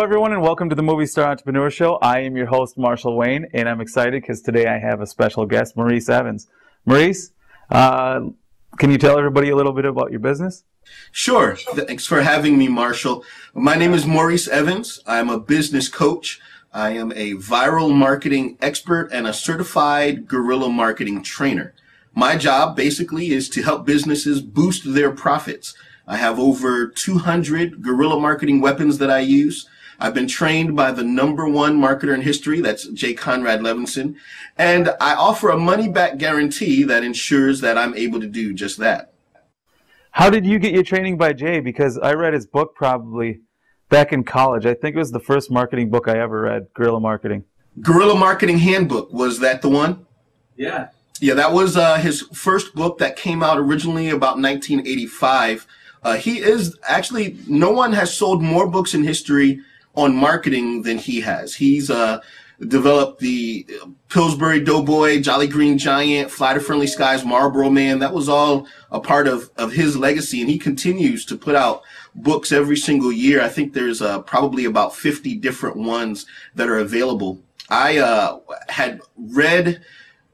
everyone, and welcome to the Movie Star Entrepreneur Show. I am your host, Marshall Wayne, and I'm excited because today I have a special guest, Maurice Evans. Maurice, can you tell everybody a little bit about your business? Sure. Thanks for having me, Marshall. My name is Maurice Evans. I'm a business coach. I am a viral marketing expert and a certified guerrilla marketing trainer. My job basically is to help businesses boost their profits. I have over 200 guerrilla marketing weapons that I use. I've been trained by the #1 marketer in history, that's J. Conrad Levinson, and I offer a money-back guarantee that ensures that I'm able to do just that. How did you get your training by Jay? Because I read his book probably back in college. I think it was the first marketing book I ever read, Guerrilla Marketing. Guerrilla Marketing Handbook, was that the one? Yeah. Yeah, that was his first book that came out originally about 1985. He is actually, no one has sold more books in history on marketing than he has. He's developed the Pillsbury Doughboy, Jolly Green Giant, Fly to Friendly Skies, Marlboro Man. That was all a part of his legacy, and he continues to put out books every single year. I think there's probably about 50 different ones that are available. I had read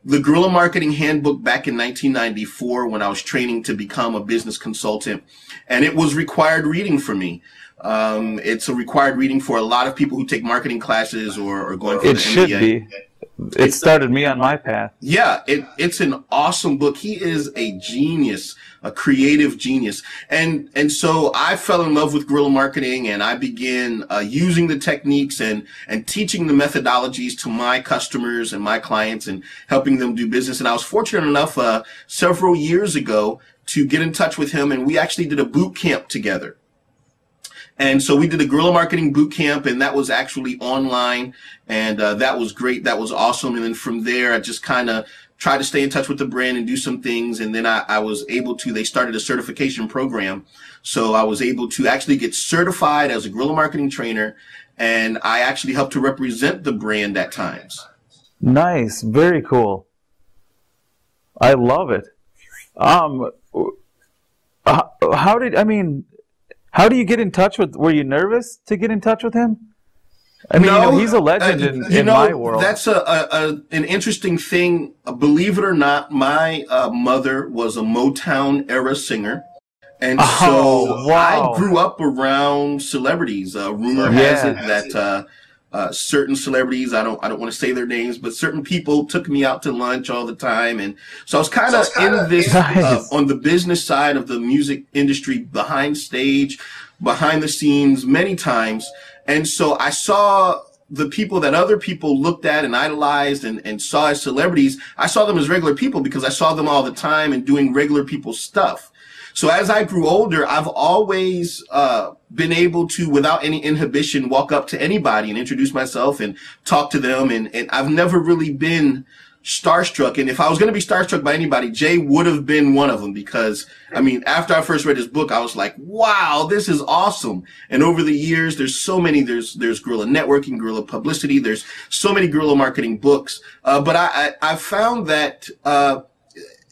the Guerrilla Marketing Handbook back in 1994 when I was training to become a business consultant, and it was required reading for me. It's a required reading for a lot of people who take marketing classes or going for the MBA. It should be. It started me on my path. Yeah, it's an awesome book. He is a genius, a creative genius. And so I fell in love with guerrilla marketing, and I began using the techniques and teaching the methodologies to my customers and my clients and helping them do business. And I was fortunate enough several years ago to get in touch with him, and we actually did a boot camp together. And so we did a guerrilla marketing boot camp, and that was actually online, and that was great. That was awesome. And then from there, I just kind of tried to stay in touch with the brand and do some things. And then I was able to, they started a certification program. So I was able to actually get certified as a guerrilla marketing trainer, and I actually helped to represent the brand at times. Nice. Very cool. I love it. How do you get in touch with, were you nervous to get in touch with him? I mean, No, he's a legend in my world. That's an interesting thing. Believe it or not, my mother was a Motown era singer. And so wow. I grew up around celebrities. Rumor has it that certain celebrities, I don't want to say their names, but certain people took me out to lunch all the time. And so I was kind of in this, nice. on the business side of the music industry, behind stage, behind the scenes many times. And so I saw the people that other people looked at and idolized and saw as celebrities. I saw them as regular people because I saw them all the time and doing regular people stuff. So as I grew older, I've always been able to, without any inhibition, walk up to anybody and introduce myself and talk to them. And I've never really been starstruck. And if I was going to be starstruck by anybody, Jay would have been one of them, because, I mean, after I first read his book, I was like, wow, this is awesome. And over the years, there's so many, there's guerrilla networking, guerrilla publicity. There's so many guerrilla marketing books. But I found that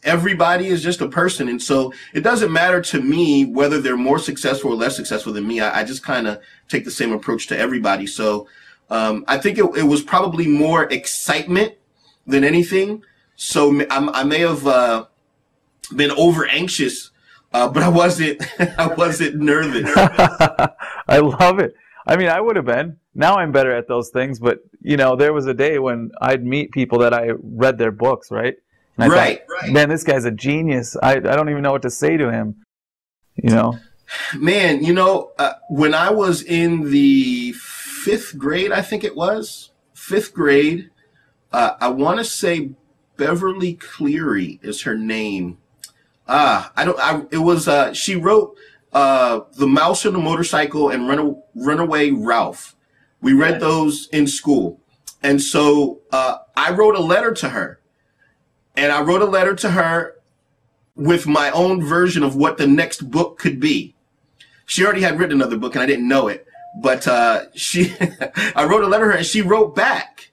everybody is just a person. And so it doesn't matter to me whether they're more successful or less successful than me. I just kind of take the same approach to everybody. So I think it was probably more excitement than anything. So I may have been over anxious, but I wasn't nervous. I love it. I mean, I would have been. Now I'm better at those things, but you know, there was a day when I'd meet people that I read their books, right? And I thought, man, this guy's a genius. I don't even know what to say to him. You know? Man, you know, when I was in the 5th grade, I think it was 5th grade, I want to say Beverly Cleary is her name. She wrote The Mouse and the Motorcycle and Runaway Ralph. We read those in school. And so I wrote a letter to her. And I wrote a letter to her with my own version of what the next book could be. She already had written another book and I didn't know it. But I wrote a letter to her and she wrote back.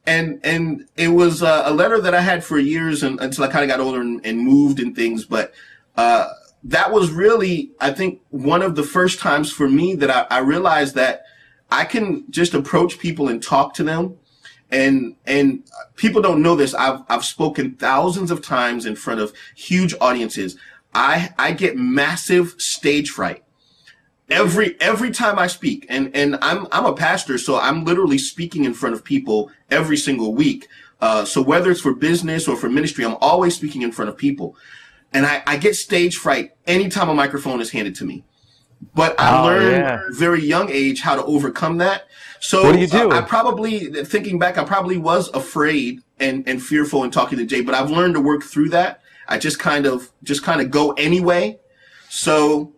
And it was a letter that I had for years until I kind of got older and moved and things. But that was really, I think, one of the first times for me that I realized that I can just approach people and talk to them. And people don't know this. I've spoken thousands of times in front of huge audiences. I get massive stage fright every time I speak. And I'm a pastor, so I'm literally speaking in front of people every single week. So whether it's for business or for ministry, I'm always speaking in front of people. And I get stage fright anytime a microphone is handed to me. But I learned very young age how to overcome that. So what do you do? I probably, thinking back, I probably was afraid and fearful in talking to Jay, but I've learned to work through that. I just kind of go anyway. So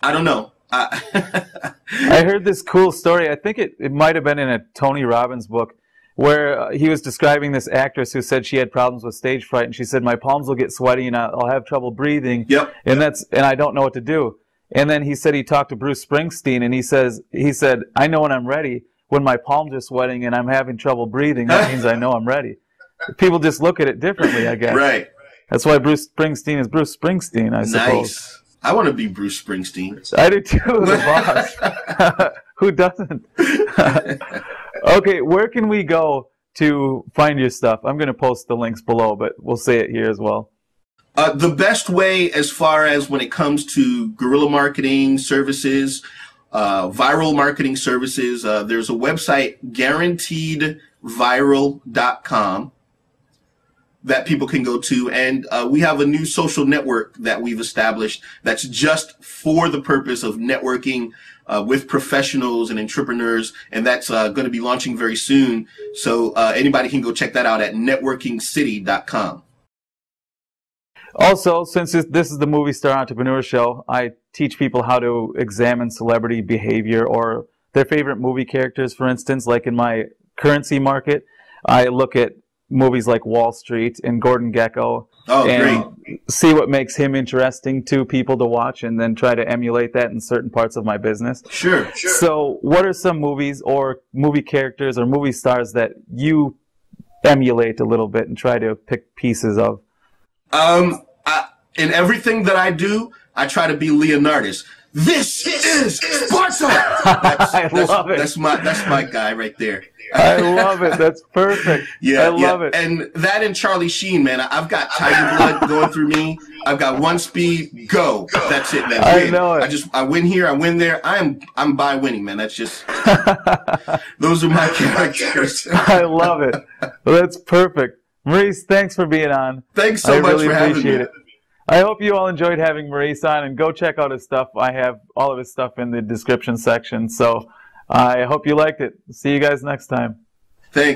I don't know. I heard this cool story. I think it might have been in a Tony Robbins book where he was describing this actress who said she had problems with stage fright, and she said, my palms will get sweaty and I'll have trouble breathing. Yep. And I don't know what to do. And then he said he talked to Bruce Springsteen, and he said, I know when I'm ready. When my palms are sweating and I'm having trouble breathing, that means I know I'm ready. People just look at it differently, I guess. Right. That's why Bruce Springsteen is Bruce Springsteen, I suppose. Nice. I want to be Bruce Springsteen. I do too, the boss. Who doesn't? Okay, where can we go to find your stuff? I'm going to post the links below, but we'll say it here as well. The best way, as far as when it comes to guerrilla marketing services, viral marketing services, there's a website, guaranteedviral.com, that people can go to. And we have a new social network that we've established that's just for the purpose of networking with professionals and entrepreneurs. And that's going to be launching very soon. So anybody can go check that out at networkingcity.com. Also, since this is the Movie Star Entrepreneur Show, I teach people how to examine celebrity behavior or their favorite movie characters, for instance. Like in my currency market, I look at movies like Wall Street and Gordon Gekko and see what makes him interesting to people to watch, and then try to emulate that in certain parts of my business. Sure. So what are some movies or movie characters or movie stars that you emulate a little bit and try to pick pieces of? In everything that I do, I try to be Leonardus. This is Sparta. I love it. That's my guy right there. I love it. That's perfect. Yeah, I love it. And that and Charlie Sheen, man. I've got tiger blood going through me. I've got one speed, go. That's it, man. I know it. I win here, I win there. I'm by winning, man. That's just those are my characters. I love it. Well, that's perfect. Maurice, thanks for being on. Thanks so much for having me. It. I hope you all enjoyed having Maurice on, and go check out his stuff. I have all of his stuff in the description section. So I hope you liked it. See you guys next time. Thanks.